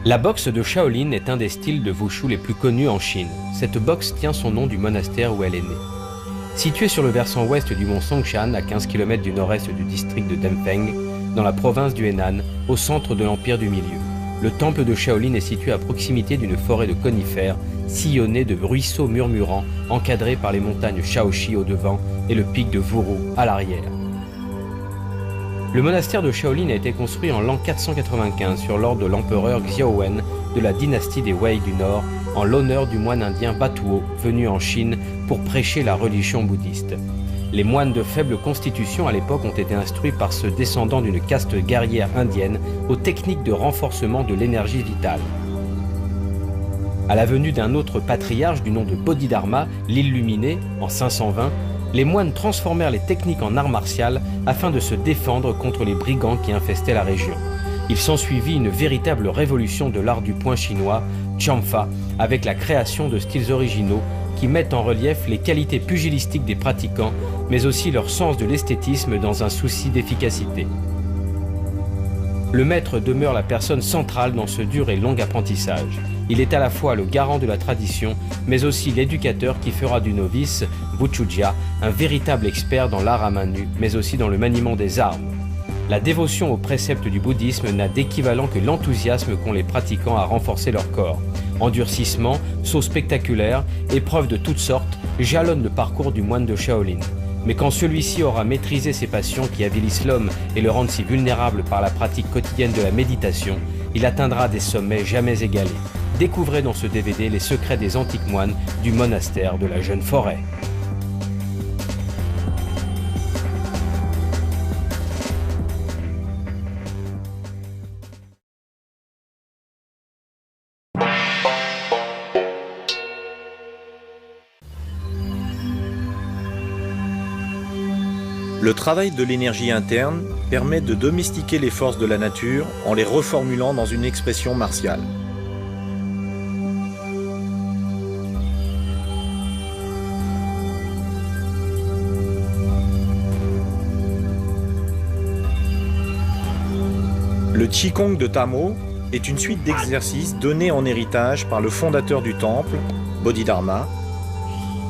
La boxe de Shaolin est un des styles de Wushu les plus connus en Chine. Cette boxe tient son nom du monastère où elle est née. Située sur le versant ouest du mont Songshan, à 15 km du nord-est du district de Dempeng, dans la province du Henan, au centre de l'Empire du Milieu. Le temple de Shaolin est situé à proximité d'une forêt de conifères, sillonnée de ruisseaux murmurants, encadrés par les montagnes Shaoxi au devant et le pic de Wuru à l'arrière. Le monastère de Shaolin a été construit en l'an 495 sur l'ordre de l'empereur Xiaowen de la dynastie des Wei du Nord, en l'honneur du moine indien Batuo, venu en Chine pour prêcher la religion bouddhiste. Les moines de faible constitution à l'époque ont été instruits par ceux descendants d'une caste guerrière indienne aux techniques de renforcement de l'énergie vitale. À la venue d'un autre patriarche du nom de Bodhidharma, l'Illuminé, en 520, les moines transformèrent les techniques en art martial afin de se défendre contre les brigands qui infestaient la région. Il s'ensuivit une véritable révolution de l'art du poing chinois, Qianfa, avec la création de styles originaux qui mettent en relief les qualités pugilistiques des pratiquants, mais aussi leur sens de l'esthétisme dans un souci d'efficacité. Le maître demeure la personne centrale dans ce dur et long apprentissage. Il est à la fois le garant de la tradition, mais aussi l'éducateur qui fera du novice, Wuchujia, un véritable expert dans l'art à main nue, mais aussi dans le maniement des armes. La dévotion aux préceptes du bouddhisme n'a d'équivalent que l'enthousiasme qu'ont les pratiquants à renforcer leur corps. Endurcissement, sauts spectaculaires, épreuves de toutes sortes jalonnent le parcours du moine de Shaolin. Mais quand celui-ci aura maîtrisé ses passions qui avilissent l'homme et le rendent si vulnérable par la pratique quotidienne de la méditation, il atteindra des sommets jamais égalés. Découvrez dans ce DVD les secrets des antiques moines du monastère de la Jeune Forêt. Le travail de l'énergie interne permet de domestiquer les forces de la nature en les reformulant dans une expression martiale. Le Qigong de Tamo est une suite d'exercices donnés en héritage par le fondateur du temple, Bodhidharma,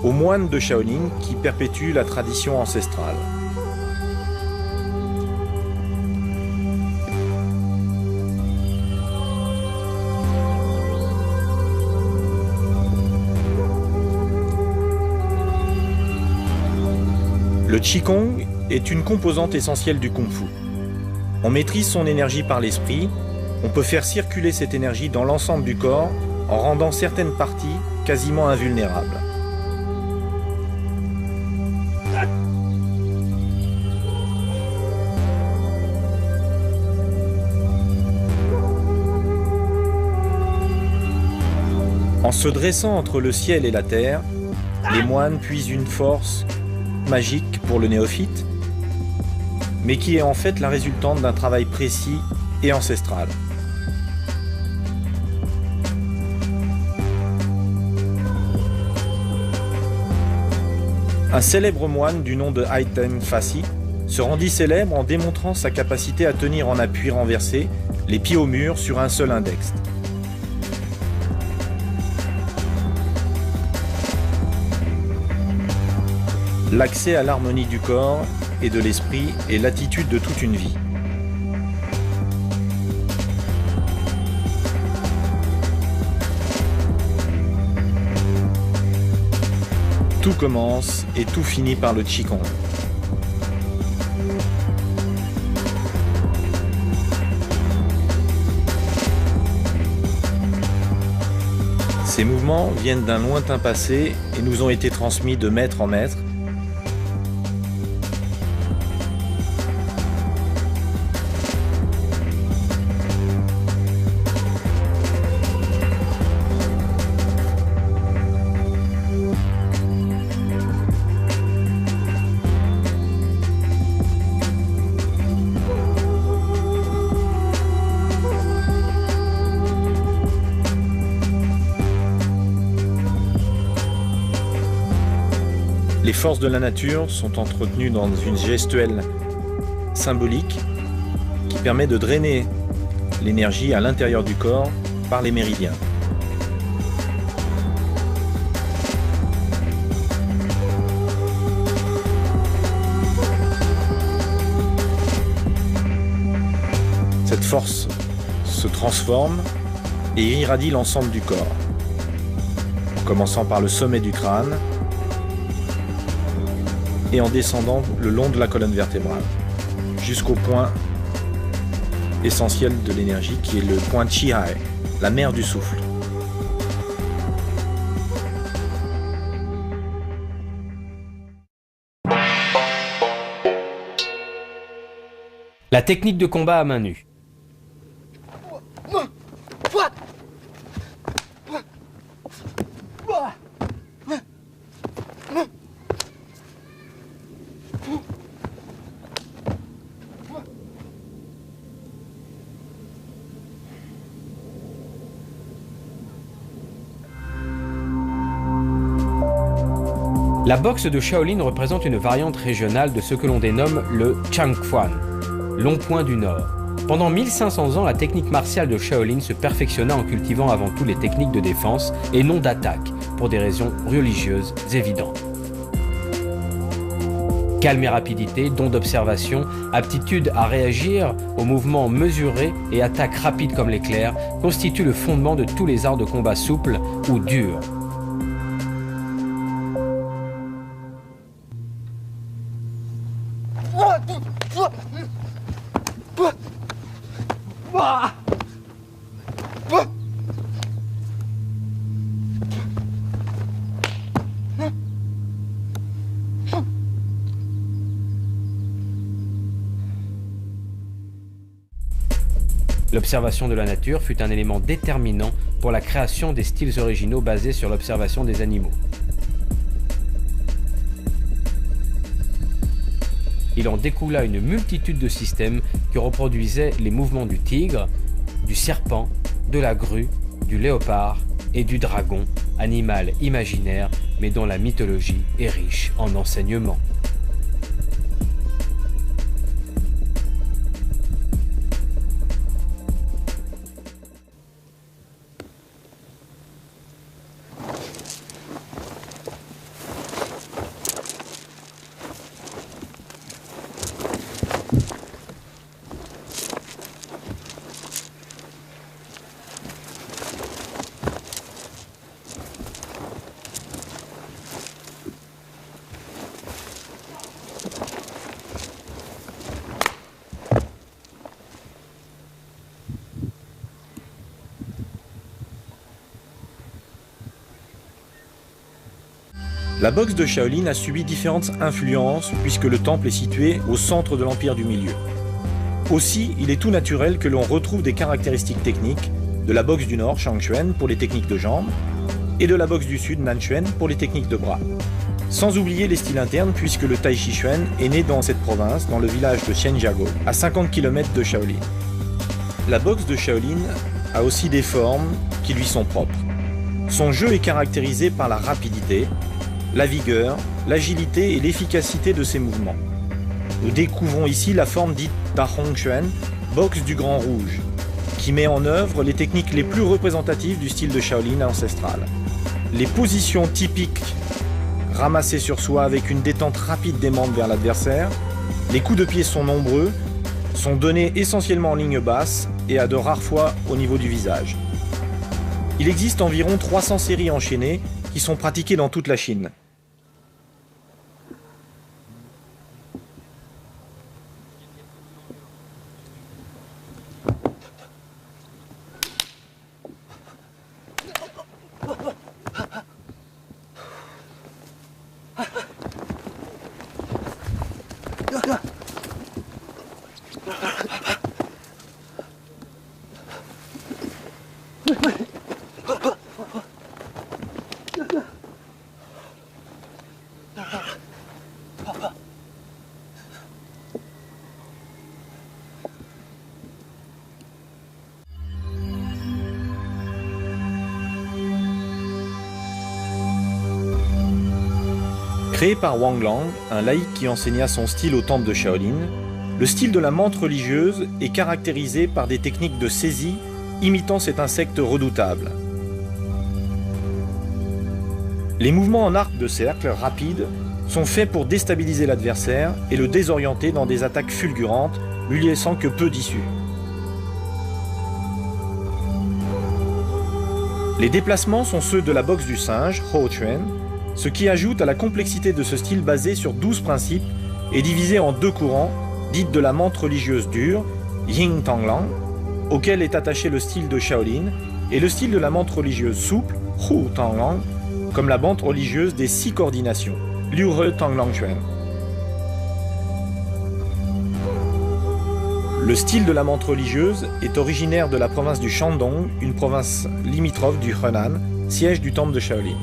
aux moines de Shaolin qui perpétuent la tradition ancestrale. Le Qigong est une composante essentielle du Kung Fu. On maîtrise son énergie par l'esprit, on peut faire circuler cette énergie dans l'ensemble du corps en rendant certaines parties quasiment invulnérables. En se dressant entre le ciel et la terre, les moines puisent une force magique pour le néophyte, mais qui est en fait la résultante d'un travail précis et ancestral. Un célèbre moine du nom de Haiten Fassi se rendit célèbre en démontrant sa capacité à tenir en appui renversé les pieds au mur sur un seul index. L'accès à l'harmonie du corps et de l'esprit est l'attitude de toute une vie. Tout commence et tout finit par le Qigong. Ces mouvements viennent d'un lointain passé et nous ont été transmis de maître en maître. Les forces de la nature sont entretenues dans une gestuelle symbolique qui permet de drainer l'énergie à l'intérieur du corps par les méridiens. Cette force se transforme et irradie l'ensemble du corps, en commençant par le sommet du crâne et en descendant le long de la colonne vertébrale, jusqu'au point essentiel de l'énergie qui est le point Chi-Hai, la mer du souffle. La technique de combat à main nue. La boxe de Shaolin représente une variante régionale de ce que l'on dénomme le Changquan, long point du Nord. Pendant 1500 ans, la technique martiale de Shaolin se perfectionna en cultivant avant tout les techniques de défense et non d'attaque, pour des raisons religieuses évidentes. Calme et rapidité, don d'observation, aptitude à réagir aux mouvements mesurés et attaque rapide comme l'éclair constituent le fondement de tous les arts de combat souples ou durs. L'observation de la nature fut un élément déterminant pour la création des styles originaux basés sur l'observation des animaux. Il en découla une multitude de systèmes qui reproduisaient les mouvements du tigre, du serpent, de la grue, du léopard et du dragon, animal imaginaire mais dont la mythologie est riche en enseignements. La boxe de Shaolin a subi différentes influences puisque le temple est situé au centre de l'Empire du Milieu. Aussi, il est tout naturel que l'on retrouve des caractéristiques techniques de la boxe du Nord, Shangquan, pour les techniques de jambes, et de la boxe du Sud, Nanquan, pour les techniques de bras. Sans oublier les styles internes puisque le Tai Chi Chuan est né dans cette province, dans le village de Xianjiago, à 50 km de Shaolin. La boxe de Shaolin a aussi des formes qui lui sont propres. Son jeu est caractérisé par la rapidité, la vigueur, l'agilité et l'efficacité de ses mouvements. Nous découvrons ici la forme dite Da Hong Chuan, boxe du Grand Rouge, qui met en œuvre les techniques les plus représentatives du style de Shaolin ancestral. Les positions typiques ramassées sur soi avec une détente rapide des membres vers l'adversaire, les coups de pied sont nombreux, sont donnés essentiellement en ligne basse et à de rares fois au niveau du visage. Il existe environ 300 séries enchaînées qui sont pratiquées dans toute la Chine. Créé par Wang Lang, un laïc qui enseigna son style au temple de Shaolin, le style de la menthe religieuse est caractérisé par des techniques de saisie imitant cet insecte redoutable. Les mouvements en arc de cercle rapides sont faits pour déstabiliser l'adversaire et le désorienter dans des attaques fulgurantes, lui laissant que peu d'issue. Les déplacements sont ceux de la boxe du singe, Hou Chuan, ce qui ajoute à la complexité de ce style basé sur 12 principes et divisé en 2 courants, dites de la menthe religieuse dure, Ying Tanglang, auquel est attaché le style de Shaolin, et le style de la menthe religieuse souple, Hu Tanglang, comme la menthe religieuse des 6 coordinations, Liu He Tanglang Chuan. Le style de la menthe religieuse est originaire de la province du Shandong, une province limitrophe du Henan, siège du temple de Shaolin.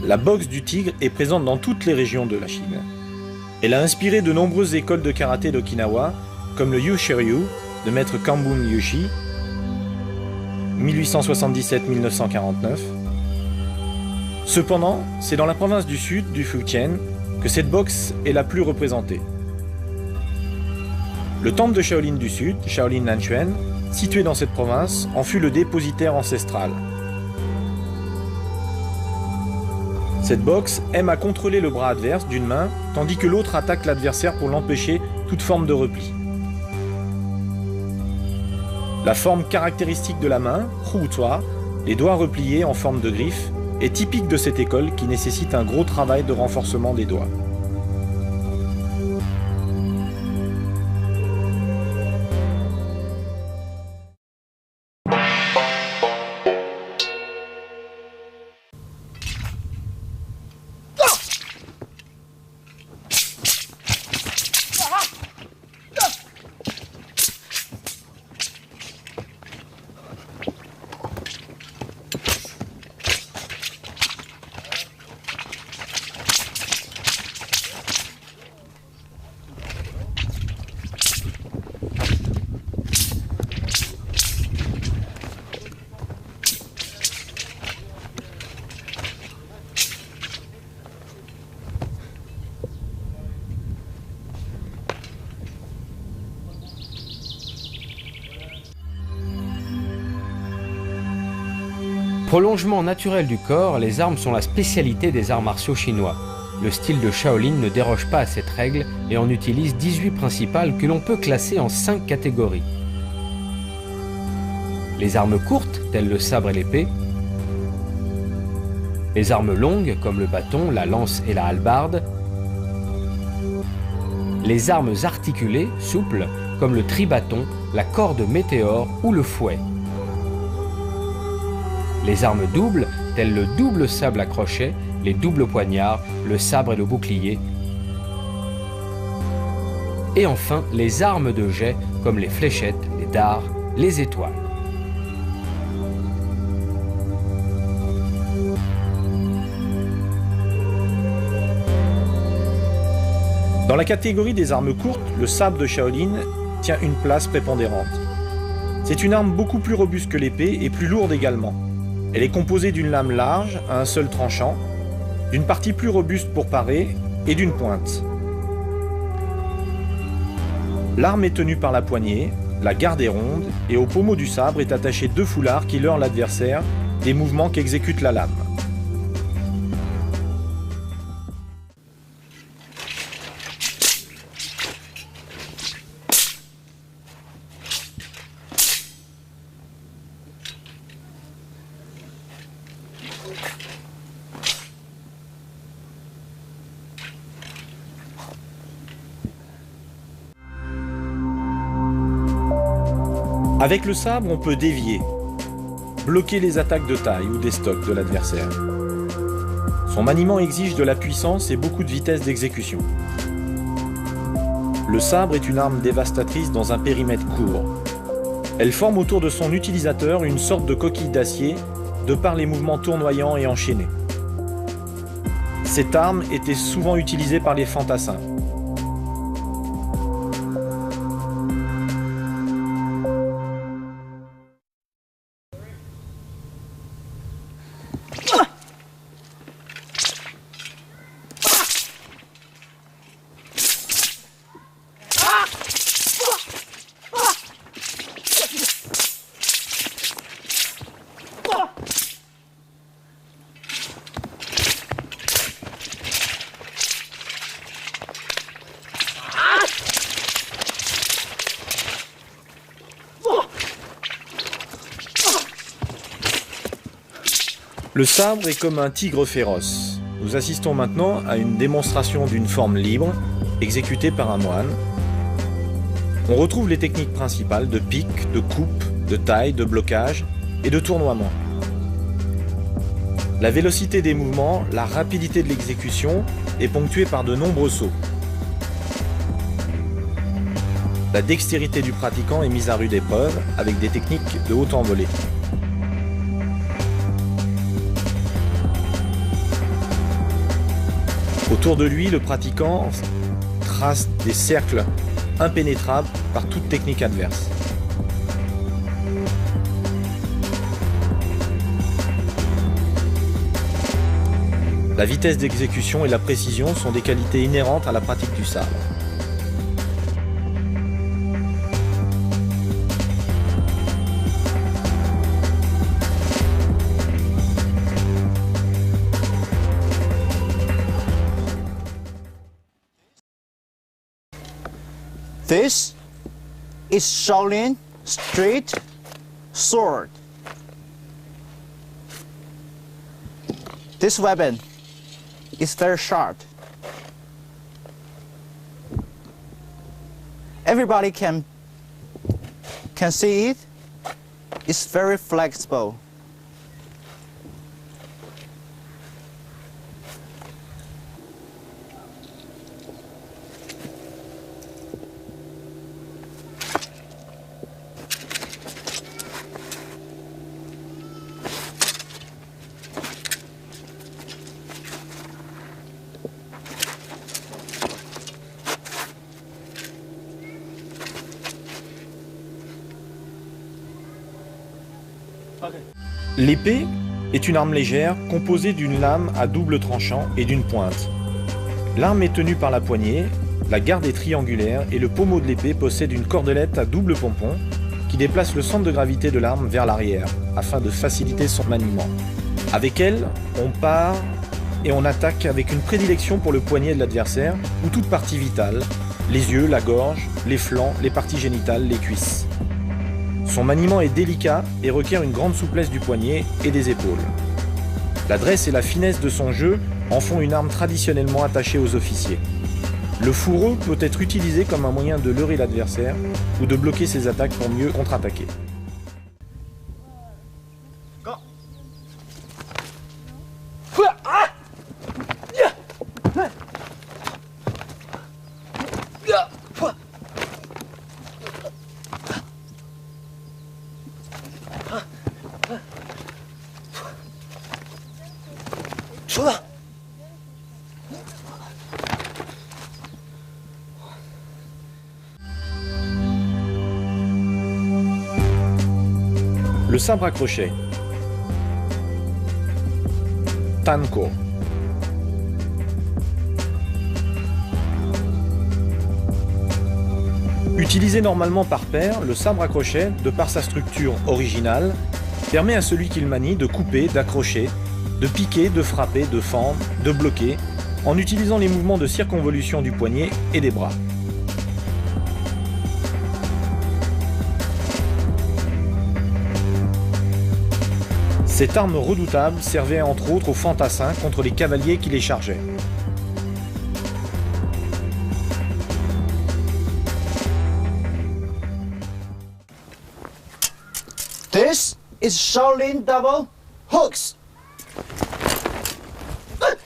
La boxe du tigre est présente dans toutes les régions de la Chine. Elle a inspiré de nombreuses écoles de karaté d'Okinawa, comme le Yusheryu de maître Kambun Yushi, 1877-1949. Cependant, c'est dans la province du sud, du Fujian, que cette boxe est la plus représentée. Le temple de Shaolin du Sud, Shaolin Nanchuan, situé dans cette province, en fut le dépositaire ancestral. Cette boxe aime à contrôler le bras adverse d'une main, tandis que l'autre attaque l'adversaire pour l'empêcher toute forme de repli. La forme caractéristique de la main, Hu Tua, les doigts repliés en forme de griffe, est typique de cette école qui nécessite un gros travail de renforcement des doigts. Prolongement naturel du corps, les armes sont la spécialité des arts martiaux chinois. Le style de Shaolin ne déroge pas à cette règle et en utilise 18 principales que l'on peut classer en 5 catégories. Les armes courtes, telles le sabre et l'épée. Les armes longues, comme le bâton, la lance et la hallebarde. Les armes articulées, souples, comme le tribâton, la corde météore ou le fouet. Les armes doubles, telles le double sable à crochet, les doubles poignards, le sabre et le bouclier. Et enfin, les armes de jet, comme les fléchettes, les dards, les étoiles. Dans la catégorie des armes courtes, le sabre de Shaolin tient une place prépondérante. C'est une arme beaucoup plus robuste que l'épée et plus lourde également. Elle est composée d'une lame large à un seul tranchant, d'une partie plus robuste pour parer et d'une pointe. L'arme est tenue par la poignée, la garde est ronde et au pommeau du sabre est attaché 2 foulards qui leurrent l'adversaire des mouvements qu'exécute la lame. Avec le sabre, on peut dévier, bloquer les attaques de taille ou des stocks de l'adversaire. Son maniement exige de la puissance et beaucoup de vitesse d'exécution. Le sabre est une arme dévastatrice dans un périmètre court. Elle forme autour de son utilisateur une sorte de coquille d'acier de par les mouvements tournoyants et enchaînés. Cette arme était souvent utilisée par les fantassins. Le sabre est comme un tigre féroce. Nous assistons maintenant à une démonstration d'une forme libre, exécutée par un moine. On retrouve les techniques principales de pique, de coupe, de taille, de blocage et de tournoiement. La vélocité des mouvements, la rapidité de l'exécution est ponctuée par de nombreux sauts. La dextérité du pratiquant est mise à rude épreuve avec des techniques de haute envolée. Autour de lui, le pratiquant trace des cercles impénétrables par toute technique adverse. La vitesse d'exécution et la précision sont des qualités inhérentes à la pratique du sabre. This is Shaolin Street Sword. This weapon is very sharp. Everybody can see it. It's very flexible. L'épée est une arme légère composée d'une lame à double tranchant et d'une pointe. L'arme est tenue par la poignée, la garde est triangulaire et le pommeau de l'épée possède une cordelette à double pompon qui déplace le centre de gravité de l'arme vers l'arrière afin de faciliter son maniement. Avec elle, on part et on attaque avec une prédilection pour le poignet de l'adversaire ou toute partie vitale, les yeux, la gorge, les flancs, les parties génitales, les cuisses. Son maniement est délicat et requiert une grande souplesse du poignet et des épaules. L'adresse et la finesse de son jeu en font une arme traditionnellement attachée aux officiers. Le fourreau peut être utilisé comme un moyen de leurrer l'adversaire ou de bloquer ses attaques pour mieux contre-attaquer. Le sabre à crochet. Tanko. Utilisé normalement par paire, le sabre à crochet, de par sa structure originale, permet à celui qui le manie de couper, d'accrocher, de piquer, de frapper, de fendre, de bloquer, en utilisant les mouvements de circonvolution du poignet et des bras. Cette arme redoutable servait entre autres aux fantassins contre les cavaliers qui les chargeaient. This is is Shaolin double hooks. Hut!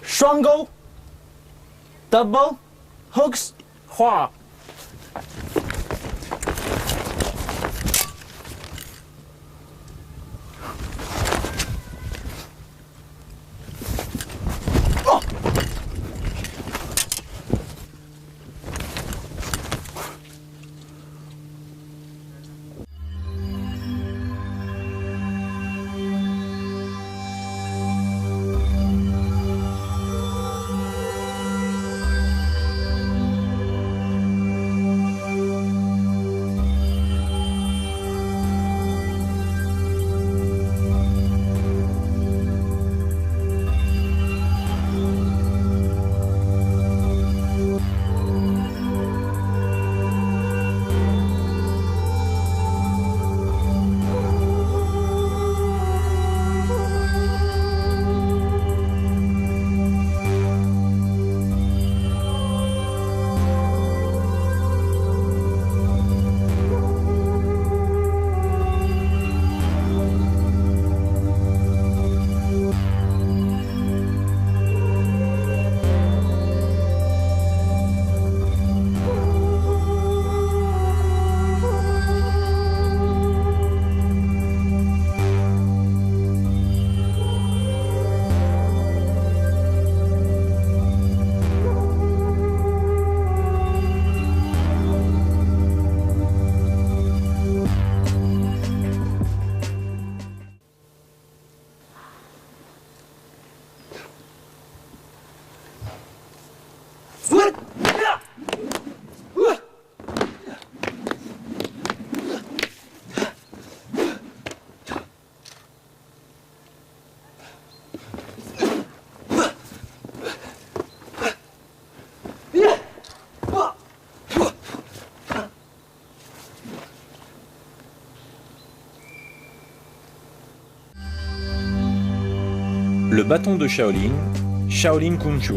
Shuango double hooks. Hua. Le bâton de Shaolin, Shaolin Kunchu.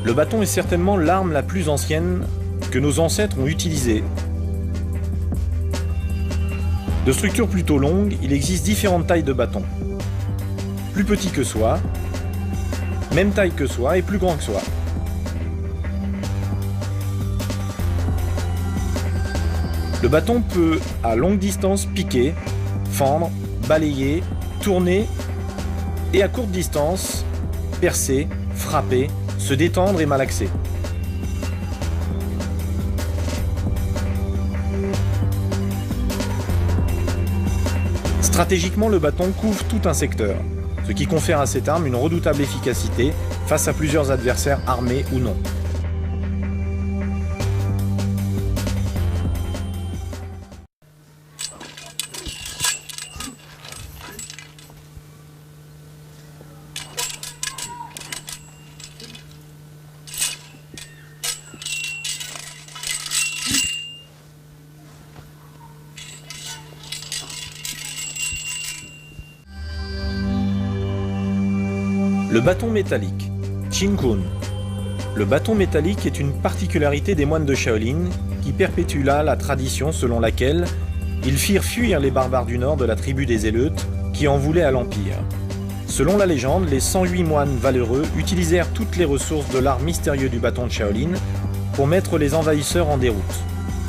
Le bâton est certainement l'arme la plus ancienne que nos ancêtres ont utilisée. De structure plutôt longue, il existe différentes tailles de bâtons. Plus petit que soi, même taille que soi et plus grand que soi. Le bâton peut à longue distance piquer, fendre, balayer, tourner et à courte distance percer, frapper, se détendre et malaxer. Stratégiquement, le bâton couvre tout un secteur, ce qui confère à cette arme une redoutable efficacité face à plusieurs adversaires armés ou non. Le bâton métallique, Qin-kun. Le bâton métallique est une particularité des moines de Shaolin qui perpétue là la tradition selon laquelle ils firent fuir les barbares du nord de la tribu des Éleutes qui en voulaient à l'Empire. Selon la légende, les 108 moines valeureux utilisèrent toutes les ressources de l'art mystérieux du bâton de Shaolin pour mettre les envahisseurs en déroute.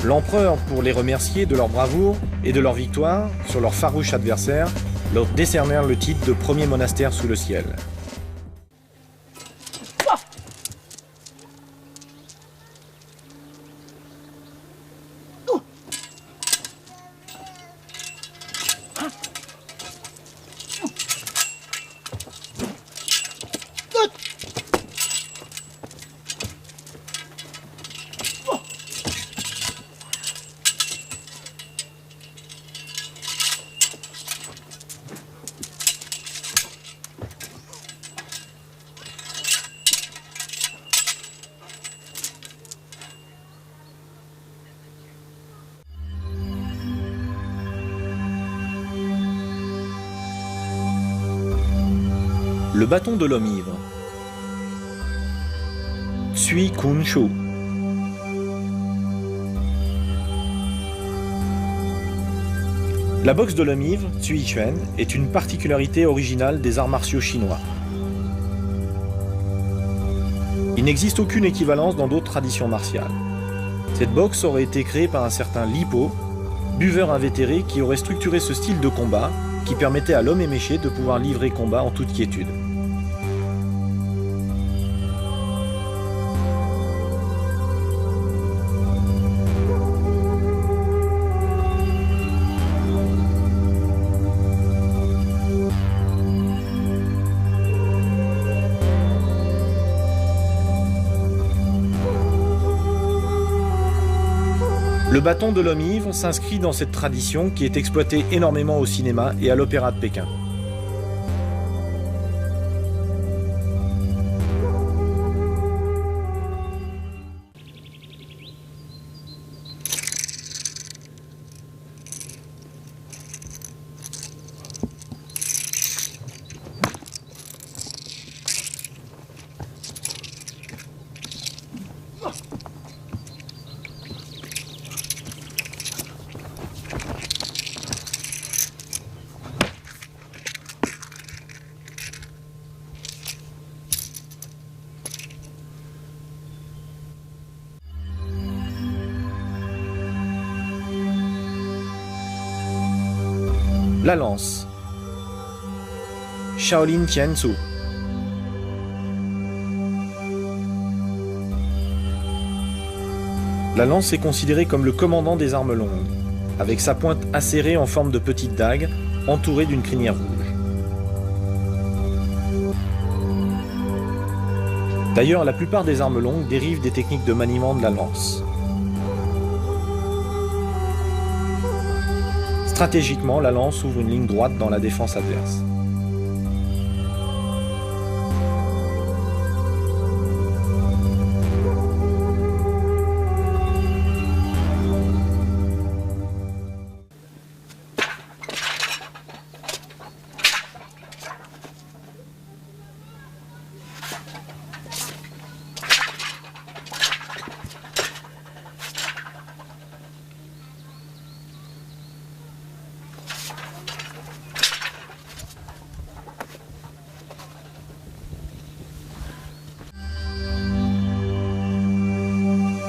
L'empereur, pour les remercier de leur bravoure et de leur victoire sur leurs farouches adversaires, leur décernèrent le titre de premier monastère sous le ciel. bâton de l'homme ivre. Tsui Kun Shu. La boxe de l'homme ivre, Tsui Chuan, est une particularité originale des arts martiaux chinois. Il n'existe aucune équivalence dans d'autres traditions martiales. Cette boxe aurait été créée par un certain Li Po, buveur invétéré qui aurait structuré ce style de combat qui permettait à l'homme éméché de pouvoir livrer combat en toute quiétude. Le bâton de l'homme ivre s'inscrit dans cette tradition qui est exploitée énormément au cinéma et à l'Opéra de Pékin. La lance. Shaolin Tianzu. La lance est considérée comme le commandant des armes longues, avec sa pointe acérée en forme de petite dague, entourée d'une crinière rouge. D'ailleurs, la plupart des armes longues dérivent des techniques de maniement de la lance. Stratégiquement, la lance ouvre une ligne droite dans la défense adverse.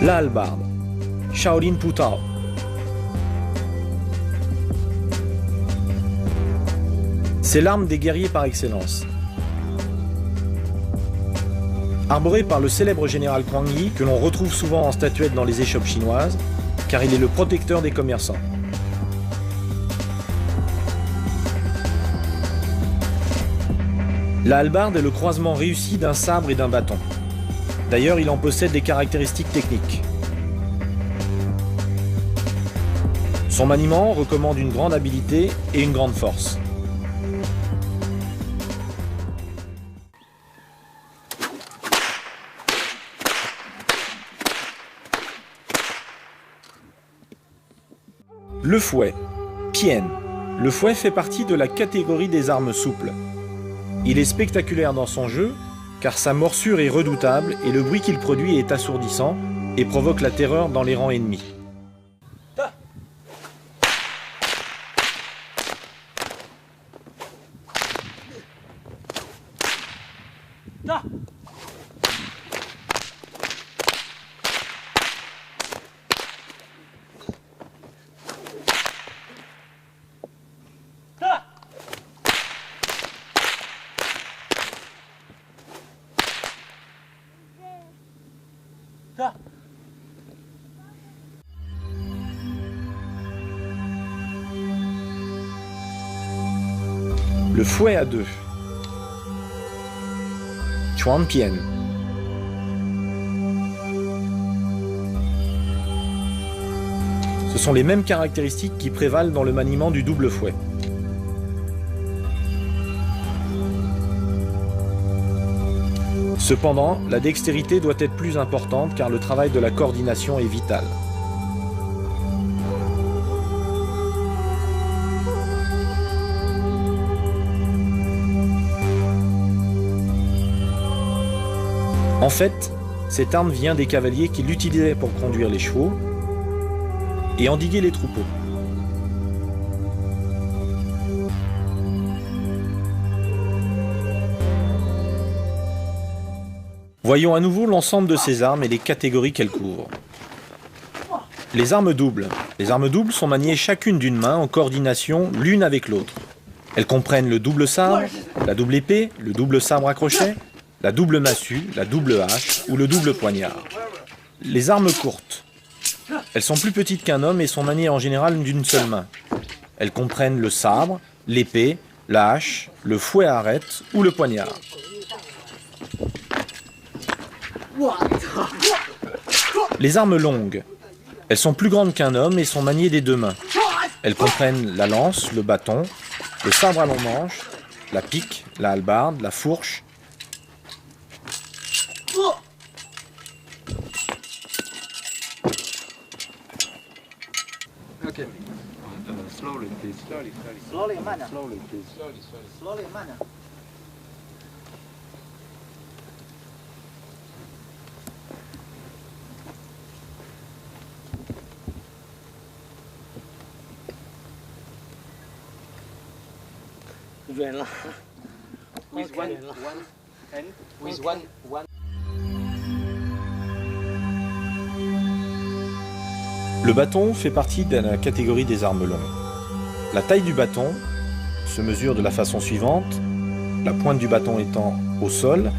La hallebarde. Shaolin Putao. C'est l'arme des guerriers par excellence. Arboré par le célèbre général Kuang Yi, que l'on retrouve souvent en statuette dans les échoppes chinoises, car il est le protecteur des commerçants. La hallebarde est le croisement réussi d'un sabre et d'un bâton. D'ailleurs, il en possède des caractéristiques techniques. Son maniement recommande une grande habileté et une grande force. Le fouet. Pian. Le fouet fait partie de la catégorie des armes souples. Il est spectaculaire dans son jeu, car sa morsure est redoutable et le bruit qu'il produit est assourdissant et provoque la terreur dans les rangs ennemis. Le fouet à deux. Chuan Pian. Ce sont les mêmes caractéristiques qui prévalent dans le maniement du double fouet. Cependant, la dextérité doit être plus importante car le travail de la coordination est vital. En fait, cette arme vient des cavaliers qui l'utilisaient pour conduire les chevaux et endiguer les troupeaux. Voyons à nouveau l'ensemble de ces armes et les catégories qu'elles couvrent. Les armes doubles. Les armes doubles sont maniées chacune d'une main en coordination l'une avec l'autre. Elles comprennent le double sabre, la double épée, le double sabre à crochet, la double massue, la double hache ou le double poignard. Les armes courtes. Elles sont plus petites qu'un homme et sont maniées en général d'une seule main. Elles comprennent le sabre, l'épée, la hache, le fouet à arête ou le poignard. Les armes longues. Elles sont plus grandes qu'un homme et sont maniées des deux mains. Elles comprennent la lance, le bâton, le sabre à long manche, la pique, la hallebarde, la fourche. Okay. Slowly, please. Slowly, man. Slowly, please. Slowly, man. With one hand, with one. Le bâton fait partie de la catégorie des armes longues. La taille du bâton se mesure de la façon suivante. La pointe du bâton étant au sol,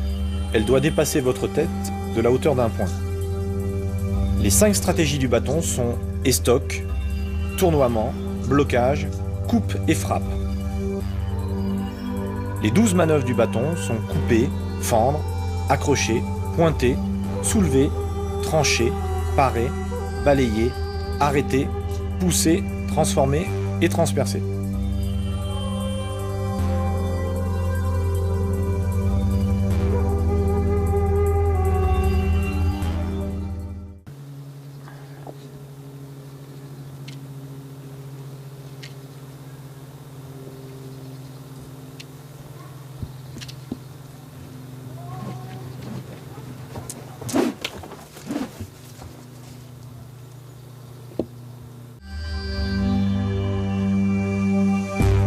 elle doit dépasser votre tête de la hauteur d'un point. Les 5 stratégies du bâton sont estoc, tournoiement, blocage, coupe et frappe. Les 12 manœuvres du bâton sont couper, fendre, accrocher, pointer, soulever, trancher, parer, balayer, arrêter, pousser, transformer et transpercer.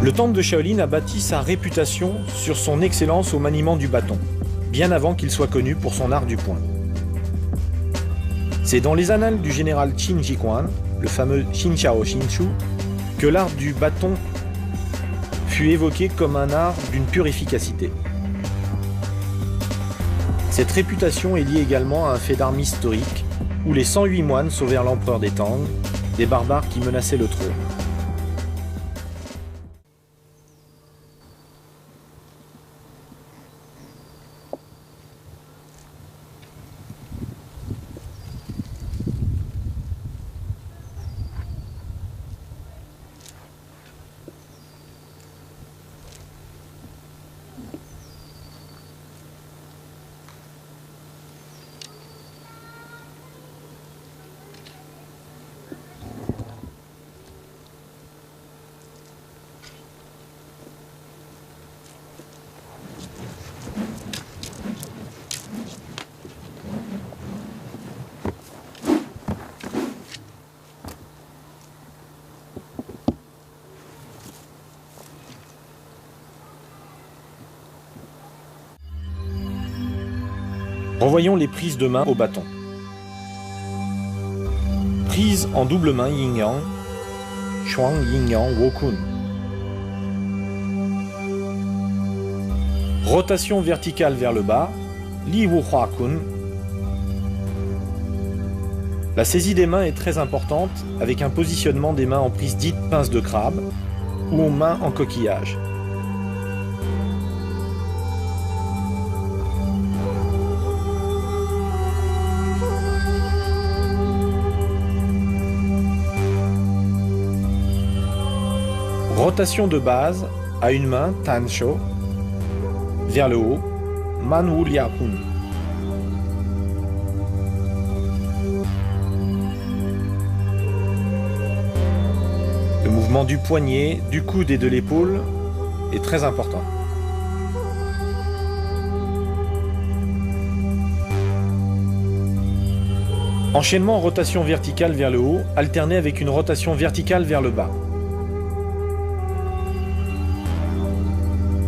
Le temple de Shaolin a bâti sa réputation sur son excellence au maniement du bâton, bien avant qu'il soit connu pour son art du poing. C'est dans les annales du général Qin Shi Huang, le fameux Xin Xiao Xin Shu, que l'art du bâton fut évoqué comme un art d'une pure efficacité. Cette réputation est liée également à un fait d'armes historique, où les 108 moines sauvèrent l'empereur des Tang, des barbares qui menaçaient le trône. Revoyons les prises de main au bâton. Prise en double main yin-yang, Shuang yin-yang wokun. Rotation verticale vers le bas, Li Wu Hua Kun. La saisie des mains est très importante avec un positionnement des mains en prise dite pince de crabe ou en main en coquillage. Rotation de base à une main, Tansho, vers le haut, Man Wu Lia Kun. Le mouvement du poignet, du coude et de l'épaule est très important. Enchaînement en rotation verticale vers le haut, alterné avec une rotation verticale vers le bas.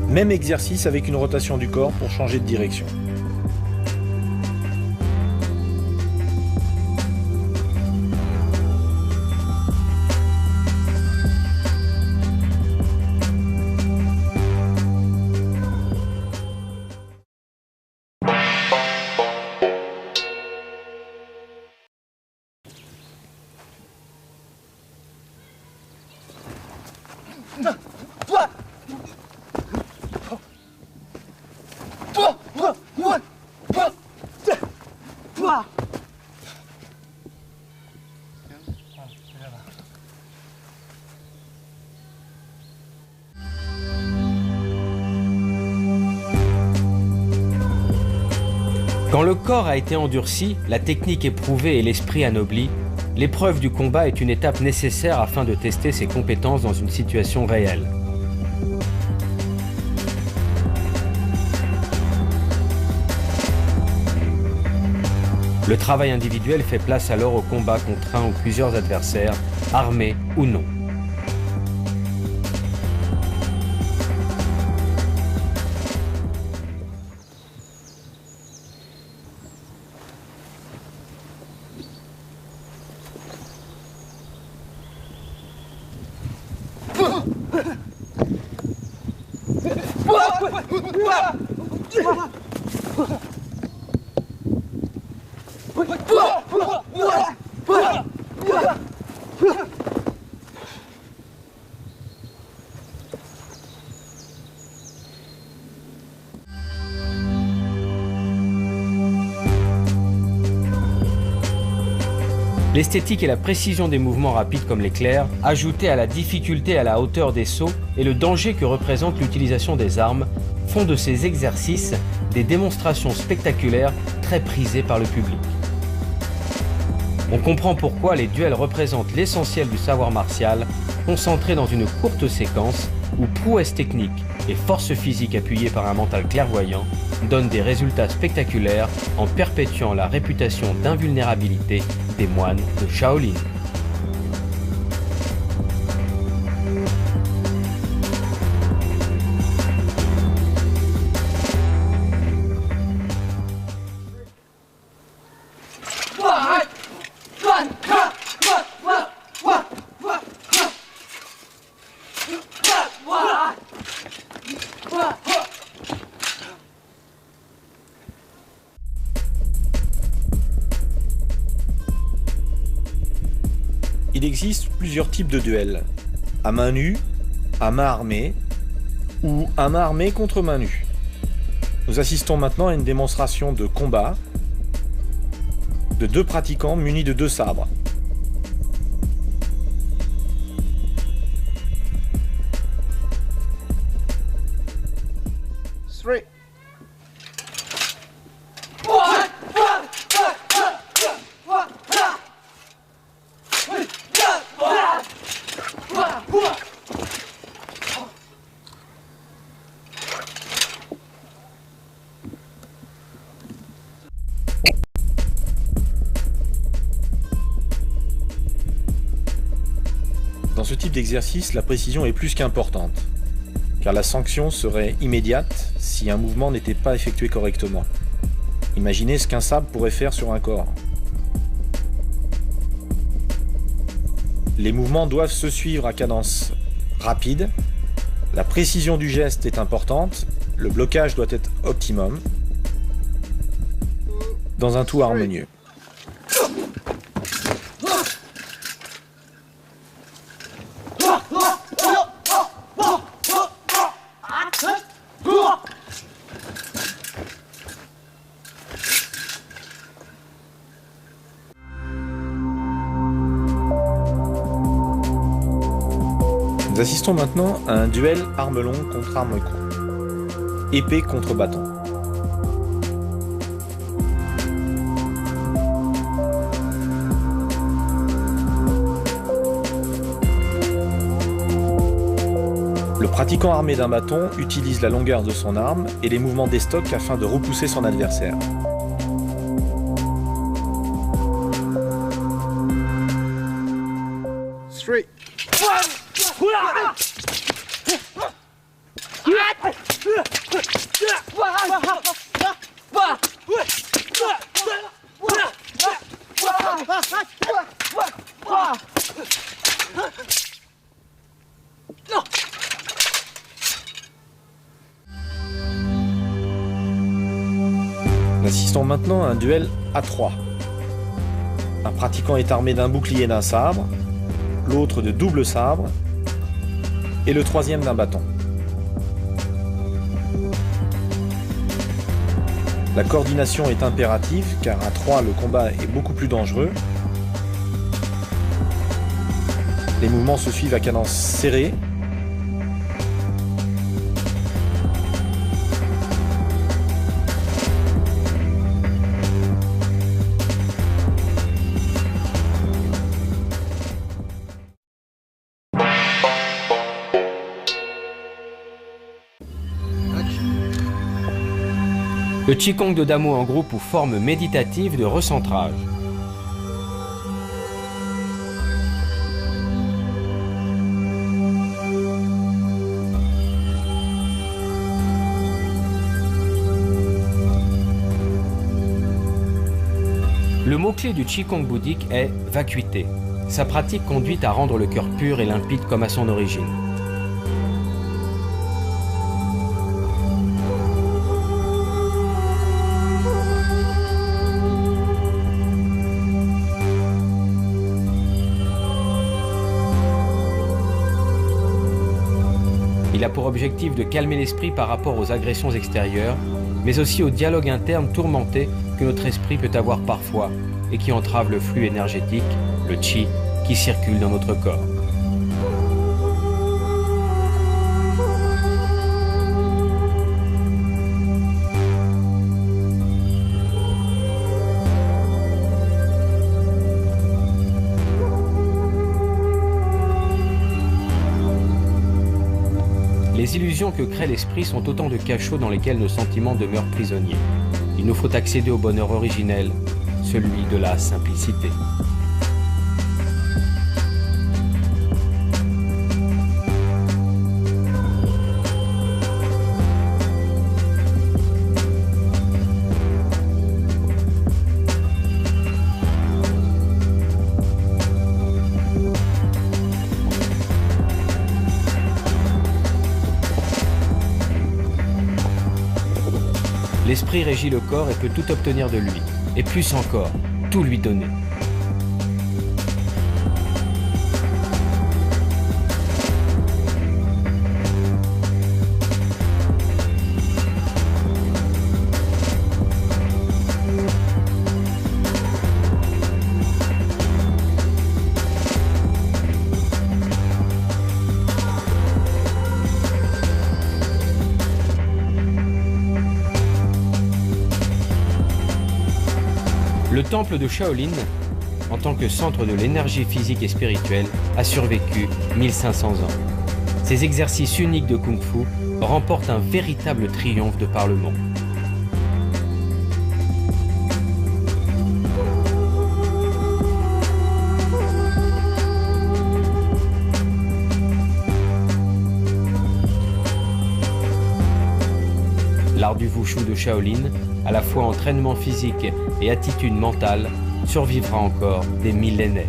Même exercice avec une rotation du corps pour changer de direction. Quand le corps a été endurci, la technique éprouvée et l'esprit anobli, l'épreuve du combat est une étape nécessaire afin de tester ses compétences dans une situation réelle. Le travail individuel fait place alors au combat contre un ou plusieurs adversaires, armés ou non. L'esthétique et la précision des mouvements rapides comme l'éclair, ajoutées à la difficulté et à la hauteur des sauts et le danger que représente l'utilisation des armes, font de ces exercices des démonstrations spectaculaires très prisées par le public. On comprend pourquoi les duels représentent l'essentiel du savoir martial, concentré dans une courte séquence où prouesse technique et force physique appuyée par un mental clairvoyant donnent des résultats spectaculaires en perpétuant la réputation d'invulnérabilité des moines de Shaolin. Il existe plusieurs types de duels, à main nue, à main armée ou à main armée contre main nue. Nous assistons maintenant à une démonstration de combat de deux pratiquants munis de deux sabres. Dans ce type d'exercice, la précision est plus qu'importante, car la sanction serait immédiate si un mouvement n'était pas effectué correctement. Imaginez ce qu'un sabre pourrait faire sur un corps. Les mouvements doivent se suivre à cadence rapide, la précision du geste est importante, le blocage doit être optimum, dans un tout harmonieux. Nous assistons maintenant à un duel arme longue contre arme courte, épée contre bâton. Le pratiquant armé d'un bâton utilise la longueur de son arme et les mouvements d'estoc afin de repousser son adversaire. Straight. Nous assistons maintenant à un duel à 3. Un pratiquant est armé d'un bouclier et d'un sabre, l'autre de double sabre, et le troisième d'un bâton. La coordination est impérative car à 3 le combat est beaucoup plus dangereux. Les mouvements se suivent à cadence serrée. Le Qigong de Damo en groupe ou forme méditative de recentrage. Le mot-clé du Qigong bouddhique est vacuité. Sa pratique conduit à rendre le cœur pur et limpide comme à son origine. Il a pour objectif de calmer l'esprit par rapport aux agressions extérieures, mais aussi au dialogue interne tourmenté que notre esprit peut avoir parfois et qui entrave le flux énergétique, le Qi, qui circule dans notre corps. Les illusions que crée l'esprit sont autant de cachots dans lesquels nos sentiments demeurent prisonniers. Il nous faut accéder au bonheur originel, celui de la simplicité. L'esprit régit le corps et peut tout obtenir de lui, et plus encore, tout lui donner. Le temple de Shaolin, en tant que centre de l'énergie physique et spirituelle, a survécu 1500 ans. Ces exercices uniques de Kung Fu remportent un véritable triomphe de par le monde. L'art du Wushu de Shaolin, à la fois entraînement physique et attitude mentale, survivra encore des millénaires.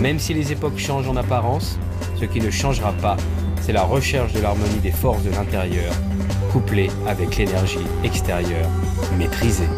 Même si les époques changent en apparence, ce qui ne changera pas, c'est la recherche de l'harmonie des forces de l'intérieur, couplée avec l'énergie extérieure maîtrisée.